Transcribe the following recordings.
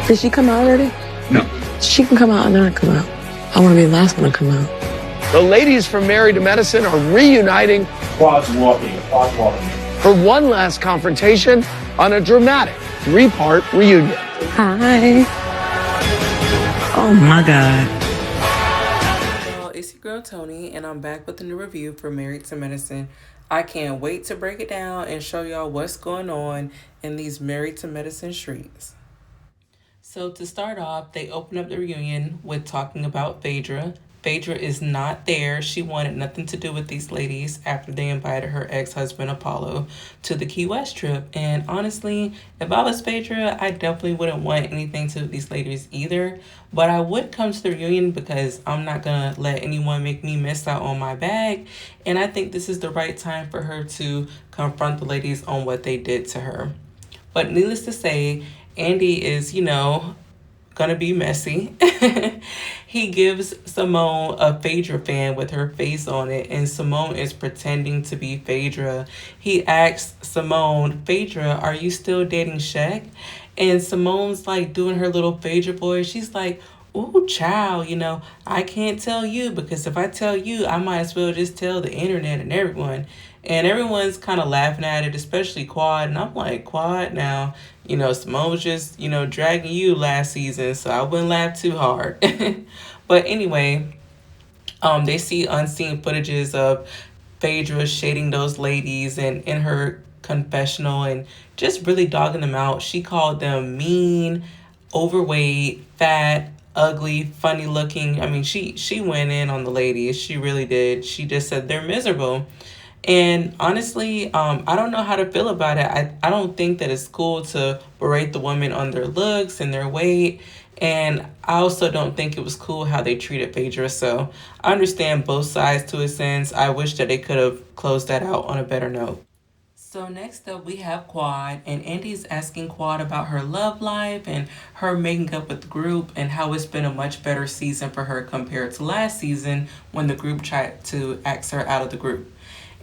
Did she come out already? No. She can come out and not come out. I want to be the last one to come out. The ladies from Married to Medicine are reuniting Quad's walking. for one last confrontation on a dramatic 3-part reunion. Hi. Oh my God. Y'all, it's your girl Tony, and I'm back with a new review for Married to Medicine. I can't wait to break it down and show y'all what's going on in these Married to Medicine streets. So to start off, they open up the reunion with talking about Phaedra. Phaedra is not there. She wanted nothing to do with these ladies after they invited her ex-husband Apollo to the Key West trip. And honestly, if I was Phaedra, I definitely wouldn't want anything to these ladies either. But I would come to the reunion because I'm not going to let anyone make me miss out on my bag. And I think this is the right time for her to confront the ladies on what they did to her. But needless to say, Andy is, gonna be messy. He gives Simone a Phaedra fan with her face on it, and Simone is pretending to be Phaedra. He asks Simone, Phaedra, are you still dating Shaq? And Simone's like doing her little Phaedra voice. She's like, ooh, child, I can't tell you, because if I tell you, I might as well just tell the internet and everyone. And everyone's kind of laughing at it, especially Quad. And I'm like, Quad, now, Simone was just, dragging you last season, so I wouldn't laugh too hard. But anyway, they see unseen footages of Phaedra shading those ladies and in her confessional and just really dogging them out. She called them mean, overweight, fat, ugly, funny looking. I mean, she went in on the ladies. She really did. She just said they're miserable. And honestly, I don't know how to feel about it. I don't think that it's cool to berate the women on their looks and their weight. And I also don't think it was cool how they treated Phaedra. So I understand both sides to a sense. I wish that they could have closed that out on a better note. So next up, we have Quad, and Andy's asking Quad about her love life and her making up with the group and how it's been a much better season for her compared to last season when the group tried to axe her out of the group.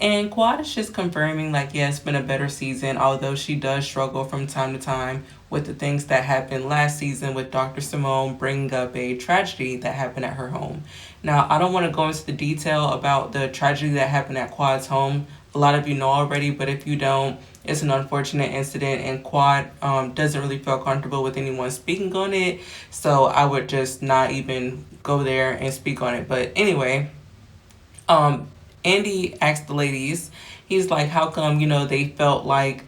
And Quad is just confirming, yeah, it's been a better season, although she does struggle from time to time with the things that happened last season with Dr. Simone bringing up a tragedy that happened at her home. Now, I don't want to go into the detail about the tragedy that happened at Quad's home. A lot of you know already, but if you don't, it's an unfortunate incident, and Quad doesn't really feel comfortable with anyone speaking on it, so I would just not even go there and speak on it. But anyway, Andy asked the ladies, he's like, how come, they felt like,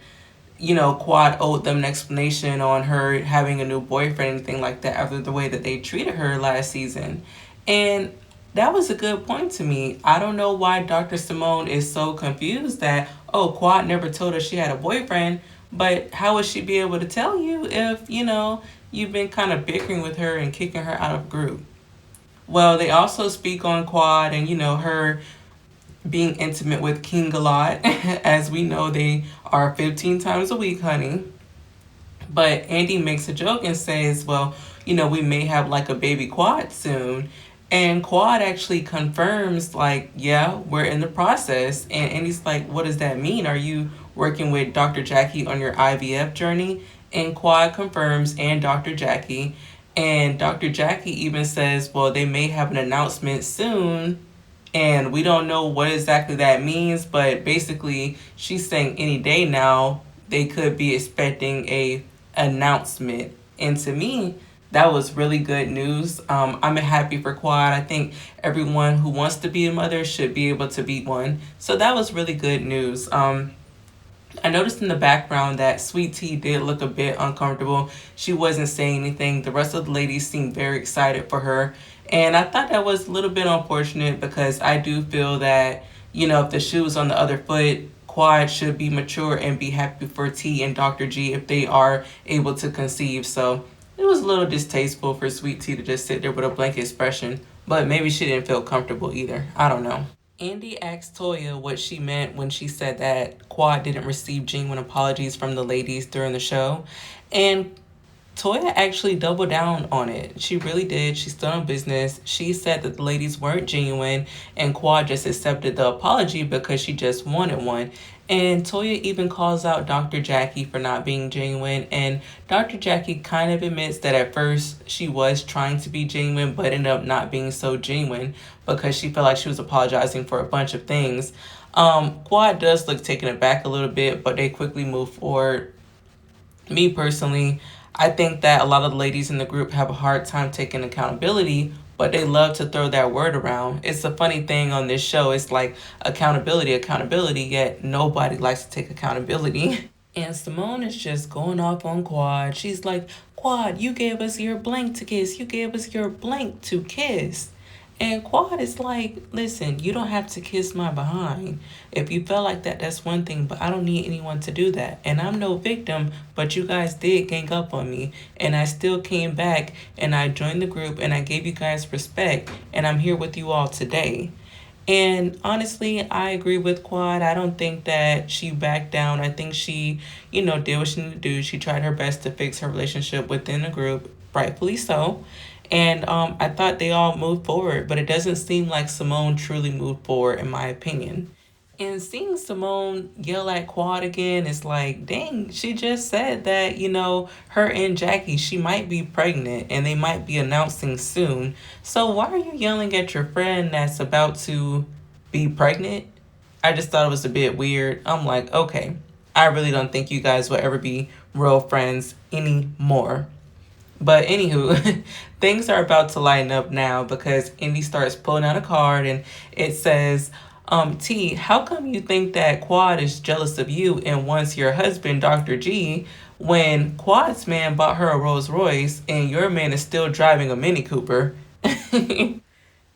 Quad owed them an explanation on her having a new boyfriend, anything like that, after the way that they treated her last season. And that was a good point to me. I don't know why Dr. Simone is so confused that, Quad never told her she had a boyfriend, but how would she be able to tell you if, you've been kind of bickering with her and kicking her out of group? Well, they also speak on Quad and, her being intimate with King a lot. As we know, they are 15 times a week, honey. But Andy makes a joke and says, well, we may have a baby Quad soon. And Quad actually confirms, yeah, we're in the process. And Andy's like, what does that mean? Are you working with Dr. Jackie on your IVF journey? And Quad confirms, and Dr. Jackie. And Dr. Jackie even says, well, they may have an announcement soon. And we don't know what exactly that means, but basically she's saying any day now they could be expecting a announcement. And to me, that was really good news. I'm happy for Quad. I think everyone who wants to be a mother should be able to be one. So that was really good news. I noticed in the background that Sweet Tea did look a bit uncomfortable. She wasn't saying anything. The rest of the ladies seemed very excited for her. And I thought that was a little bit unfortunate because I do feel that, if the shoe was on the other foot, Quad should be mature and be happy for T and Dr. G if they are able to conceive. So it was a little distasteful for Sweet Tea to just sit there with a blank expression, but maybe she didn't feel comfortable either. I don't know. Andy asked Toya what she meant when she said that Quad didn't receive genuine apologies from the ladies during the show. And Toya actually doubled down on it. She really did. She stood on business. She said that the ladies weren't genuine and Quad just accepted the apology because she just wanted one. And Toya even calls out Dr. Jackie for not being genuine. And Dr. Jackie kind of admits that at first she was trying to be genuine, but ended up not being so genuine because she felt like she was apologizing for a bunch of things. Quad does look taken aback a little bit, but they quickly move forward. Me personally, I think that a lot of the ladies in the group have a hard time taking accountability, but they love to throw that word around. It's a funny thing on this show. It's like accountability, accountability, yet nobody likes to take accountability. And Simone is just going off on Quad. She's like, Quad, you gave us your blank to kiss. You gave us your blank to kiss. And Quad is like, listen, you don't have to kiss my behind. If you felt like that, that's one thing, but I don't need anyone to do that. And I'm no victim, but you guys did gang up on me. And I still came back and I joined the group and I gave you guys respect. And I'm here with you all today. And honestly, I agree with Quad. I don't think that she backed down. I think she, did what she needed to do. She tried her best to fix her relationship within the group, rightfully so. And I thought they all moved forward, but it doesn't seem like Simone truly moved forward, in my opinion. And seeing Simone yell at Quad again is like, dang, she just said that, her and Jackie, she might be pregnant and they might be announcing soon. So why are you yelling at your friend that's about to be pregnant? I just thought it was a bit weird. I'm like, okay, I really don't think you guys will ever be real friends anymore. But anywho, things are about to lighten up now because Indy starts pulling out a card and it says, T, how come you think that Quad is jealous of you and wants your husband, Dr. G, when Quad's man bought her a Rolls Royce and your man is still driving a Mini Cooper?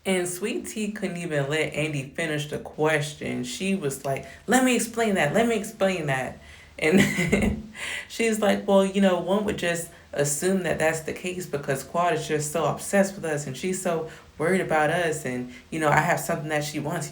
And Sweet Tea couldn't even let Andy finish the question. She was like, let me explain that. Let me explain that. And she's like, well, one would just assume that that's the case because Quad is just so obsessed with us and she's so worried about us. And, I have something that she wants.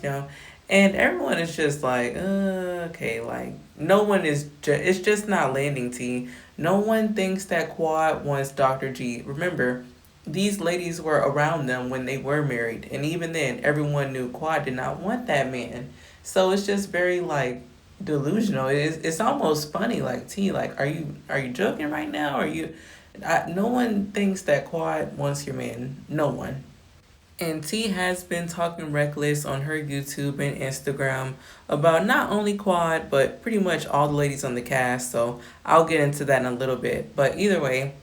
And everyone is just like, okay, like no one is, it's just not landing, T. No one thinks that Quad wants Dr. G. Remember, these ladies were around them when they were married. And even then, everyone knew Quad did not want that man. So it's just very like delusional. It's almost funny. Like, T, like, are you joking right now? No one thinks that Quad wants your man. No one. And T has been talking reckless on her YouTube and Instagram about not only Quad, but pretty much all the ladies on the cast. So I'll get into that in a little bit. But either way,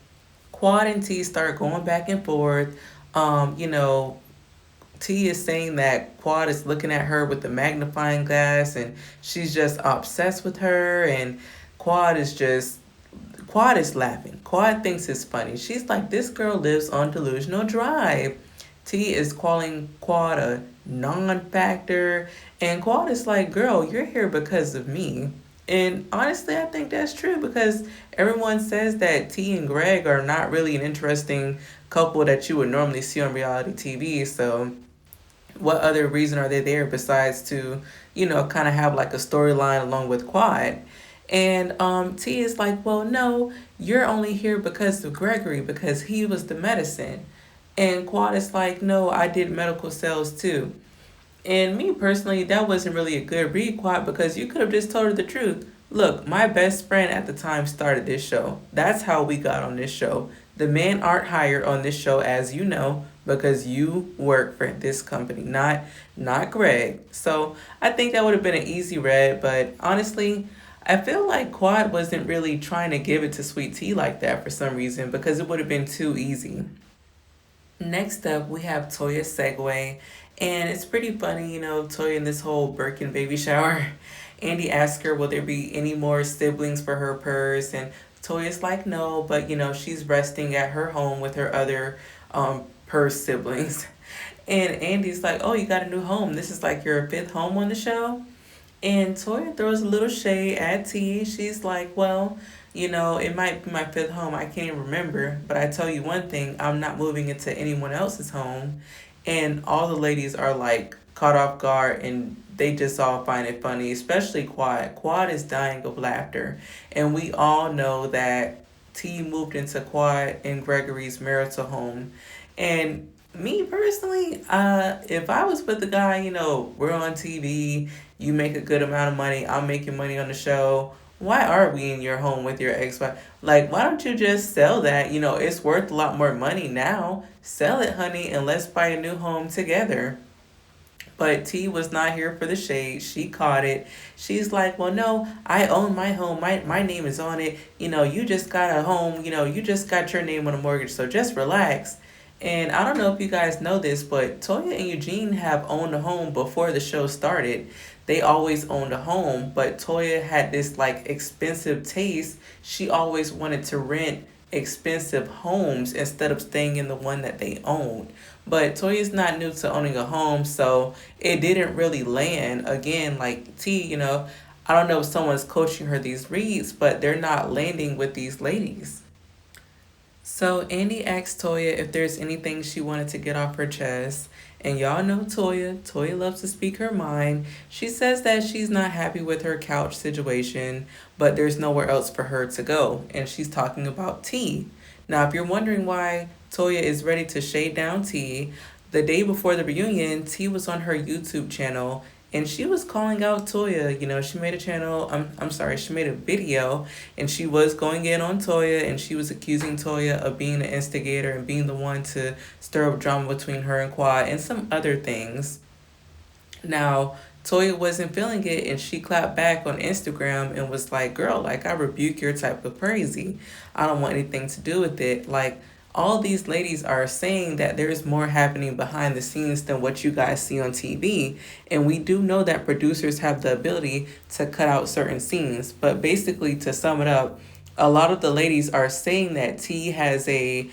Quad and T start going back and forth. T is saying that Quad is looking at her with the magnifying glass and she's just obsessed with her. And Quad is laughing. Quad thinks it's funny. She's like, this girl lives on delusional drive. T is calling Quad a non-factor. And Quad is like, girl, you're here because of me. And honestly, I think that's true because everyone says that T and Greg are not really an interesting couple that you would normally see on reality TV. So what other reason are they there besides to, kind of have like a storyline along with Quad? And T is like, well, no, you're only here because of Gregory, because he was the medicine. And Quad is like, no, I did medical sales too. And me personally, that wasn't really a good read, Quad, because you could have just told her the truth. Look, my best friend at the time started this show. That's how we got on this show. The men aren't hired on this show, as you know, because you work for this company, not Greg. So I think that would have been an easy read, but honestly, I feel like Quad wasn't really trying to give it to Sweet Tea like that for some reason because it would have been too easy. Next up, we have Toya Segway, and it's pretty funny, Toya in this whole Birkin baby shower. Andy asked her, will there be any more siblings for her purse? And Toya's like, no, but, she's resting at her home with her other purse siblings. And Andy's like, oh, you got a new home. This is like your fifth home on the show? And Toya throws a little shade at T. She's like, well, it might be my fifth home. I can't even remember. But I tell you one thing, I'm not moving into anyone else's home. And all the ladies are like caught off guard and they just all find it funny, especially Quad. Quad is dying of laughter. And we all know that T moved into Quad and Gregory's marital home. And me personally, if I was with the guy, we're on TV You make a good amount of money. I'm making money on the show. Why are we in your home with your ex-wife? Like, why don't you just sell that? You know, it's worth a lot more money now. Sell it, honey, and let's buy a new home together. But T was not here for the shade. She caught it. She's like, well, no, I own my home. My name is on it. You know, you just got a home. You know, you just got your name on a mortgage. So just relax. And I don't know if you guys know this, but Toya and Eugene have owned a home before the show started. They always owned a home, but Toya had this like expensive taste. She always wanted to rent expensive homes instead of staying in the one that they owned. But Toya's not new to owning a home, so it didn't really land. Again, like T, you know, I don't know if someone's coaching her these reads, but they're not landing with these ladies. So Andy asked Toya if there's anything she wanted to get off her chest. And y'all know Toya. Toya loves to speak her mind. She says that she's not happy with her couch situation, but there's nowhere else for her to go. And she's talking about T. Now, if you're wondering why Toya is ready to shade down T, the day before the reunion, T was on her YouTube channel and she was calling out Toya. You know, she made a channel, I'm sorry, she made a video and she was going in on Toya and she was accusing Toya of being the instigator and being the one to stir up drama between her and Quad and some other things. Now, Toya wasn't feeling it and she clapped back on Instagram and was like, girl, like, I rebuke your type of crazy. I don't want anything to do with it. Like, all these ladies are saying that there's more happening behind the scenes than what you guys see on TV. And we do know that producers have the ability to cut out certain scenes. But basically, to sum it up, a lot of the ladies are saying that T has a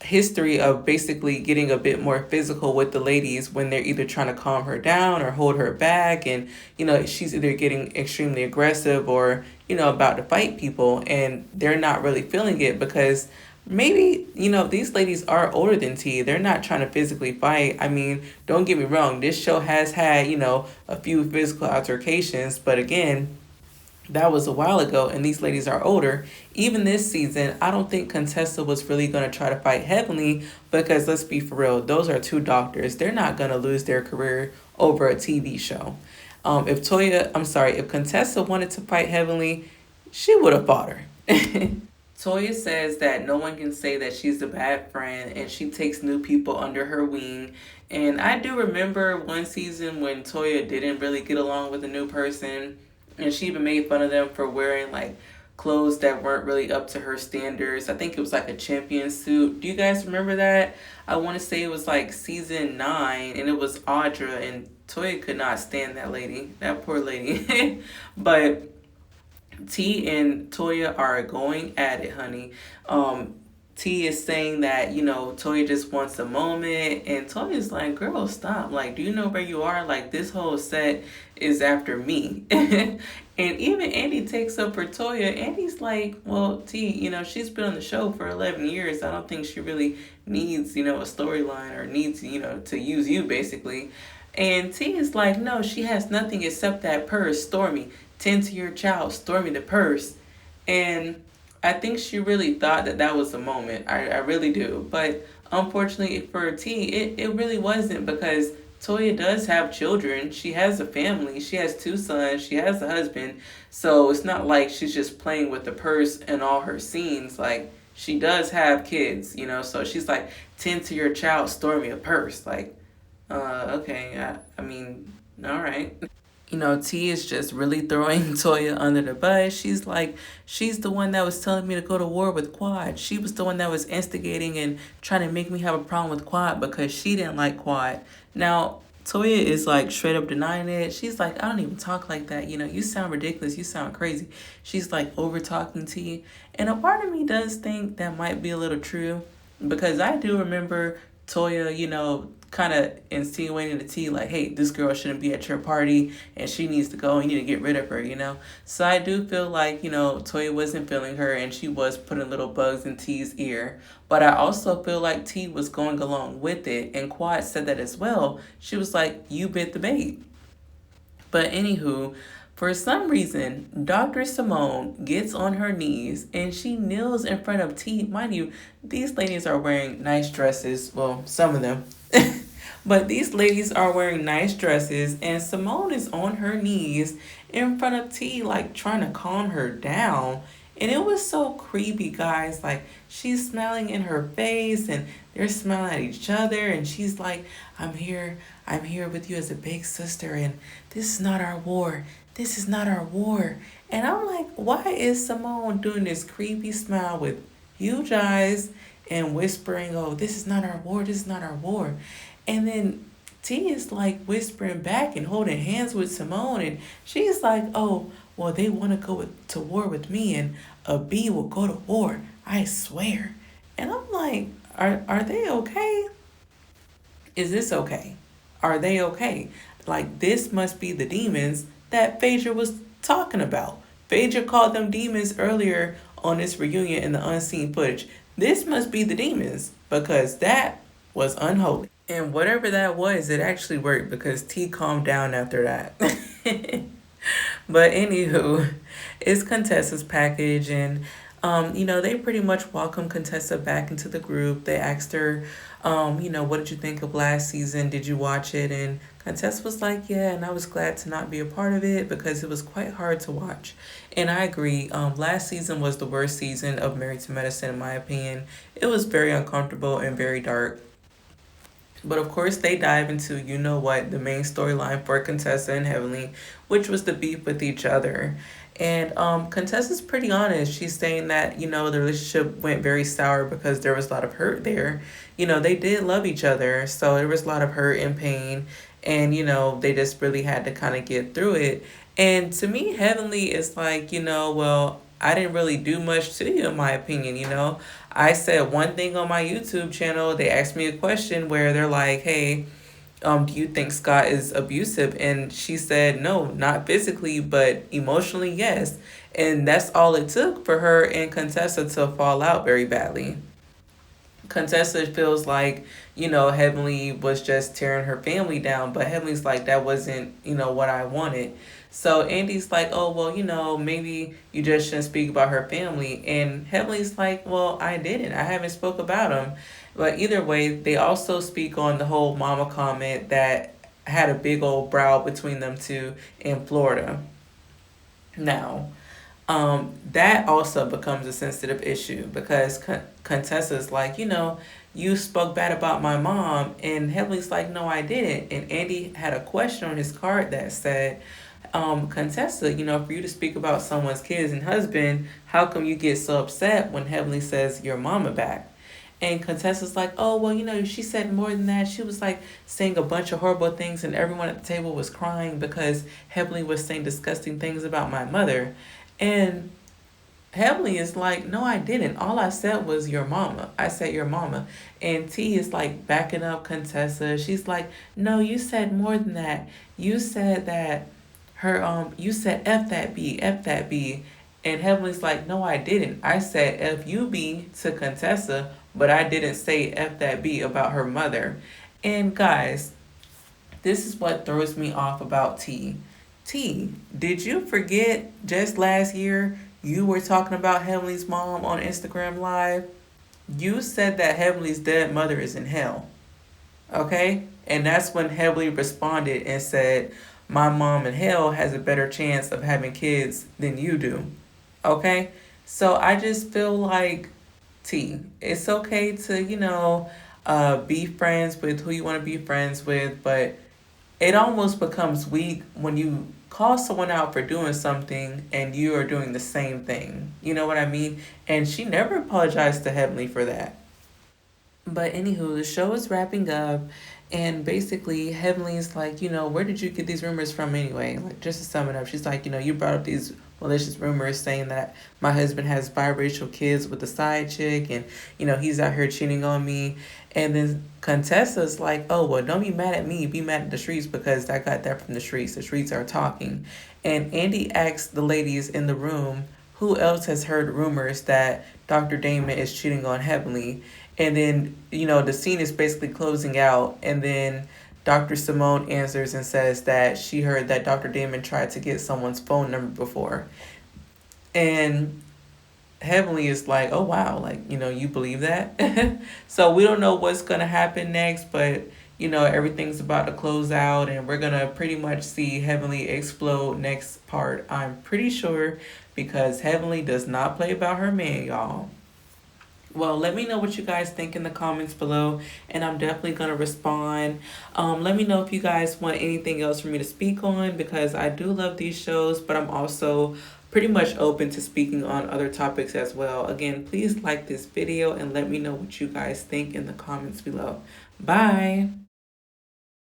history of basically getting a bit more physical with the ladies when they're either trying to calm her down or hold her back. And, you know, she's either getting extremely aggressive or, you know, about to fight people. And they're not really feeling it because maybe, you know, these ladies are older than T. They're not trying to physically fight. I mean, don't get me wrong. This show has had, you know, a few physical altercations. But again, that was a while ago, and these ladies are older. Even this season, I don't think Contessa was really going to try to fight Heavenly because, let's be for real, those are two doctors. They're not going to lose their career over a TV show. If Contessa wanted to fight Heavenly, she would have fought her. Toya says that no one can say that she's a bad friend and she takes new people under her wing. And I do remember one season when Toya didn't really get along with a new person and she even made fun of them for wearing like clothes that weren't really up to her standards. I think it was like a champion suit. Do you guys remember that? I want to say it was like season 9 and it was Audra and Toya could not stand that lady, that poor lady. But T and Toya are going at it, honey. T is saying that, you know, Toya just wants a moment. And Toya's like, girl, stop. Like, do you know where you are? Like, this whole set is after me. And even Andy takes up for Toya. Andy's like, well, T, you know, she's been on the show for 11 years. I don't think she really needs, you know, a storyline or needs, you know, to use you, basically. And T is like, no, she has nothing except that purse, Stormy. Tend to your child, Stormy the purse. And I think she really thought that that was the moment. I really do. But unfortunately for T, it really wasn't because Toya does have children. She has a family. She has 2 sons. She has a husband. So it's not like she's just playing with the purse in all her scenes. Like, she does have kids, you know. So she's like, tend to your child, Stormy a purse. Like, okay. I mean, all right. You know, T is just really throwing Toya under the bus. She's like, she's the one that was telling me to go to war with Quad. She was the one that was instigating and trying to make me have a problem with Quad because she didn't like Quad. Now, Toya is like straight up denying it. She's like, I don't even talk like that. You know, you sound ridiculous. You sound crazy. She's like over talking T. And a part of me does think that might be a little true because I do remember Toya, you know, kind of insinuating to T like, hey, this girl shouldn't be at your party and she needs to go. You need to get rid of her, you know. So I do feel like, you know, Toya wasn't feeling her and she was putting little bugs in T's ear. But I also feel like T was going along with it. And Quad said that as well. She was like, you bit the bait. But anywho, for some reason, Dr. Simone gets on her knees and she kneels in front of T. Mind you, these ladies are wearing nice dresses. Well, some of them. But these ladies are wearing nice dresses, and Simone is on her knees in front of T, like trying to calm her down. And it was so creepy, guys. Like, she's smiling in her face, and they're smiling at each other, and she's like, I'm here with you as a big sister, and this is not our war. This is not our war. And I'm like, why is Simone doing this creepy smile with huge eyes and whispering, oh, this is not our war, this is not our war. And then T is like whispering back and holding hands with Simone, and she's like, oh, well, they want to to war with me, and a B will go to war, I swear. And I'm like, are they okay? Is this okay? Are they okay? Like, this must be the demons that Phaedra was talking about. Phaedra called them demons earlier on this reunion in the unseen footage. This must be the demons because that was unholy. And whatever that was, it actually worked because T calmed down after that. But anywho, it's Contessa's package, and they pretty much welcomed Contessa back into the group. They asked her, what did you think of last season? Did you watch it? And Contessa was like, yeah, and I was glad to not be a part of it because it was quite hard to watch. And I agree. Last season was the worst season of Married to Medicine, in my opinion. It was very uncomfortable and very dark. But of course, they dive into, the main storyline for Contessa and Heavenly, which was the beef with each other. And Contessa's pretty honest. She's saying that, the relationship went very sour because there was a lot of hurt there. They did love each other. So there was a lot of hurt and pain. And, they just really had to kind of get through it. And to me, Heavenly is like, well, I didn't really do much to you, in my opinion. I said one thing on my YouTube channel. They asked me a question where they're like, hey, do you think Scott is abusive? And she said, no, not physically, but emotionally, yes. And that's all it took for her and Contessa to fall out very badly. Contessa feels like, Heavenly was just tearing her family down, but Heavenly's like, that wasn't, what I wanted. So Andy's like, oh, well, maybe you just shouldn't speak about her family. And Heavenly's like, well, I didn't. I haven't spoke about them. But either way, they also speak on the whole mama comment that had a big old brow between them two in Florida. Now, that also becomes a sensitive issue because Contessa's like, you spoke bad about my mom. And Heavenly's like, no, I didn't. And Andy had a question on his card that said, Contessa, for you to speak about someone's kids and husband, how come you get so upset when Heavenly says your mama back? And Contessa's like, oh, well, she said more than that. She was like saying a bunch of horrible things, and everyone at the table was crying because Heavenly was saying disgusting things about my mother. And Heavenly is like, no, I didn't. All I said was your mama. I said your mama. And T is like backing up Contessa. She's like, no, you said more than that. You said that you said F that B, F that B. And Heavenly's like, no, I didn't. I said F U B to Contessa, but I didn't say F that B about her mother. And guys, this is what throws me off about T. T, did you forget just last year you were talking about Heavenly's mom on Instagram Live? You said that Heavenly's dead mother is in hell. Okay? And that's when Heavenly responded and said, my mom in hell has a better chance of having kids than you do. Okay? So I just feel like, T, it's okay to, be friends with who you want to be friends with, but it almost becomes weak when you call someone out for doing something and you are doing the same thing. You know what I mean? And she never apologized to Heavenly for that. But anywho, the show is wrapping up, and basically Heavenly's like, where did you get these rumors from anyway? Like, just to sum it up, she's like, you brought up these malicious rumors saying that my husband has biracial kids with a side chick, and he's out here cheating on me. And then Contessa's like, oh, well, don't be mad at me, be mad at the streets because I got that from the streets. The streets are talking. And Andy asks the ladies in the room, who else has heard rumors that Dr. Damon is cheating on Heavenly? And then, the scene is basically closing out. And then Dr. Simone answers and says that she heard that Dr. Damon tried to get someone's phone number before. And Heavenly is like, oh, wow, like, you believe that? So we don't know what's going to happen next. But, you know, everything's about to close out and we're gonna pretty much see Heavenly explode next part, I'm pretty sure, because Heavenly does not play about her man, y'all. Well, let me know what you guys think in the comments below, and I'm definitely going to respond. Let me know if you guys want anything else for me to speak on, because I do love these shows, but I'm also pretty much open to speaking on other topics as well. Again, please like this video and let me know what you guys think in the comments below. Bye!